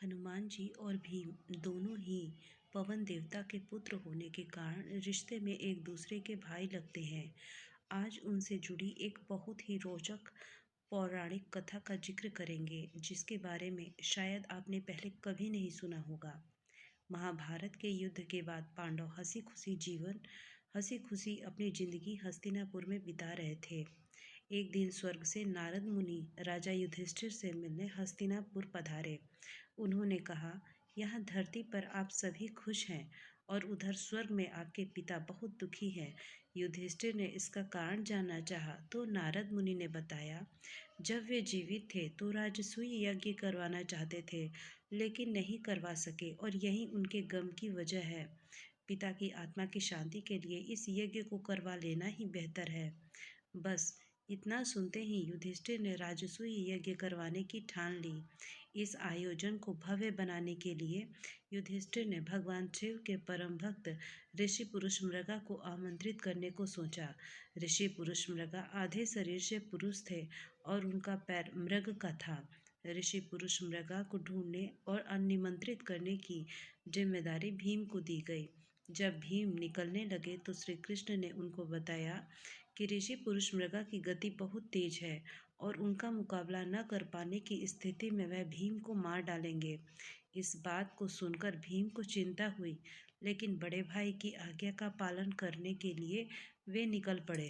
हनुमान जी और भीम दोनों ही पवन देवता के पुत्र होने के कारण रिश्ते में एक दूसरे के भाई लगते हैं। आज उनसे जुड़ी एक बहुत ही रोचक पौराणिक कथा का जिक्र करेंगे, जिसके बारे में शायद आपने पहले कभी नहीं सुना होगा। महाभारत के युद्ध के बाद पांडव हंसी खुशी अपनी जिंदगी हस्तिनापुर में बिता रहे थे। एक दिन स्वर्ग से नारद मुनि राजा युधिष्ठिर से मिलने हस्तिनापुर पधारे। उन्होंने कहा, यहाँ धरती पर आप सभी खुश हैं और उधर स्वर्ग में आपके पिता बहुत दुखी हैं। युधिष्ठिर ने इसका कारण जानना चाहा तो नारद मुनि ने बताया, जब वे जीवित थे तो राजसूय यज्ञ करवाना चाहते थे, लेकिन नहीं करवा सके और यही उनके गम की वजह है। पिता की आत्मा की शांति के लिए इस यज्ञ को करवा लेना ही बेहतर है। बस इतना सुनते ही युधिष्ठिर ने राजसूय यज्ञ करवाने की ठान ली। इस आयोजन को भव्य बनाने के लिए युधिष्ठिर ने भगवान शिव के परम भक्त ऋषि पुरुष मृगा को आमंत्रित करने को सोचा। ऋषि पुरुष मृगा आधे शरीर से पुरुष थे और उनका पैर मृग का था। ऋषि पुरुष मृगा को ढूंढने और निमंत्रित करने की जिम्मेदारी भीम को दी गई। जब भीम निकलने लगे तो श्री कृष्ण ने उनको बताया कि ऋषि पुरुष मृगा की गति बहुत तेज है और उनका मुकाबला न कर पाने की स्थिति में वह भीम को मार डालेंगे। इस बात को सुनकर भीम को चिंता हुई, लेकिन बड़े भाई की आज्ञा का पालन करने के लिए वे निकल पड़े।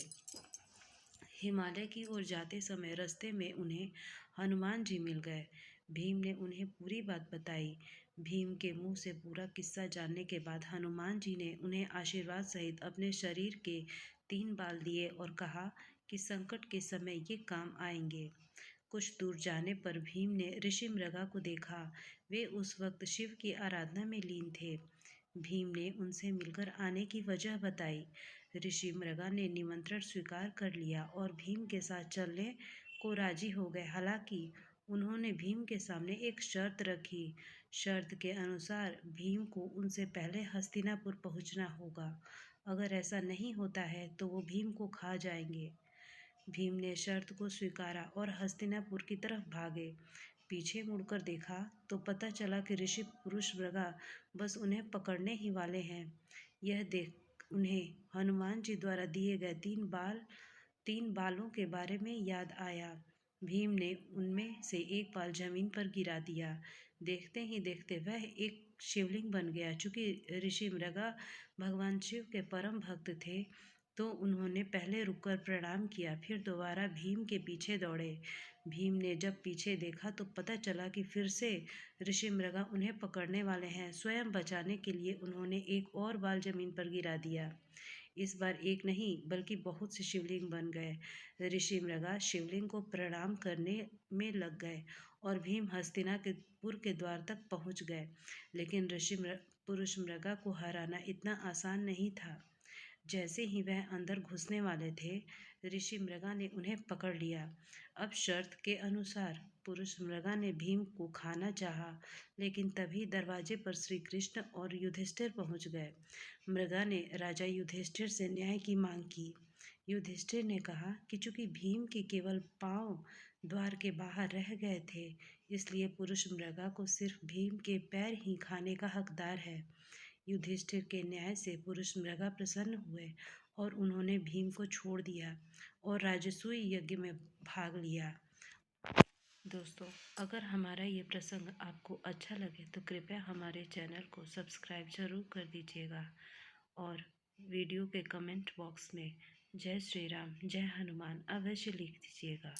हिमालय की ओर जाते समय रास्ते में उन्हें हनुमान जी मिल गए। भीम ने उन्हें पूरी बात बताई। भीम के मुंह से पूरा किस्सा जानने के बाद हनुमान जी ने उन्हें आशीर्वाद सहित अपने शरीर के 3 बाल दिए और कहा कि संकट के समय ये काम आएंगे। कुछ दूर जाने पर भीम ने ऋषि मृगा को देखा। वे उस वक्त शिव की आराधना में लीन थे। भीम ने उनसे मिलकर आने की वजह बताई। ऋषि मृगा ने निमंत्रण स्वीकार कर लिया और भीम के साथ चलने को राजी हो गए। हालांकि उन्होंने भीम के सामने एक शर्त रखी। शर्त के अनुसार भीम को उनसे पहले हस्तिनापुर पहुंचना होगा। अगर ऐसा नहीं होता है तो वो भीम को खा जाएंगे। भीम ने शर्त को स्वीकारा और हस्तिनापुर की तरफ भागे। पीछे मुड़कर देखा तो पता चला कि ऋषि पुरुष मृगा बस उन्हें पकड़ने ही वाले हैं। यह देख उन्हें हनुमान जी द्वारा दिए गए 3 बालों के बारे में याद आया। भीम ने उनमें से एक बाल जमीन पर गिरा दिया। देखते ही देखते वह एक शिवलिंग बन गया। चूंकि ऋषि मृगा भगवान शिव के परम भक्त थे, तो उन्होंने पहले रुककर प्रणाम किया, फिर दोबारा भीम के पीछे दौड़े। भीम ने जब पीछे देखा तो पता चला कि फिर से ऋषि मृगा उन्हें पकड़ने वाले हैं। स्वयं बचाने के लिए उन्होंने एक और बाल जमीन पर गिरा दिया। इस बार एक नहीं बल्कि बहुत से शिवलिंग बन गए। ऋषि मृगा शिवलिंग को प्रणाम करने में लग गए और भीम हस्तिनापुर के द्वार तक पहुंच गए। लेकिन पुरुष मृगा को हराना इतना आसान नहीं था। जैसे ही वह अंदर घुसने वाले थे, ऋषि मृगा ने उन्हें पकड़ लिया। अब शर्त के अनुसार पुरुष मृगा ने भीम को खाना चाहा, लेकिन तभी दरवाजे पर श्री कृष्ण और युधिष्ठिर पहुंच गए। मृगा ने राजा युधिष्ठिर से न्याय की मांग की। युधिष्ठिर ने कहा कि चूंकि भीम के केवल पांव द्वार के बाहर रह गए थे, इसलिए पुरुष मृगा को सिर्फ भीम के पैर ही खाने का हकदार है। युधिष्ठिर के न्याय से पुरुष मृगा प्रसन्न हुए और उन्होंने भीम को छोड़ दिया और राजसूय यज्ञ में भाग लिया। दोस्तों, अगर हमारा ये प्रसंग आपको अच्छा लगे तो कृपया हमारे चैनल को सब्सक्राइब जरूर कर दीजिएगा और वीडियो के कमेंट बॉक्स में जय श्री राम, जय हनुमान अवश्य लिख दीजिएगा।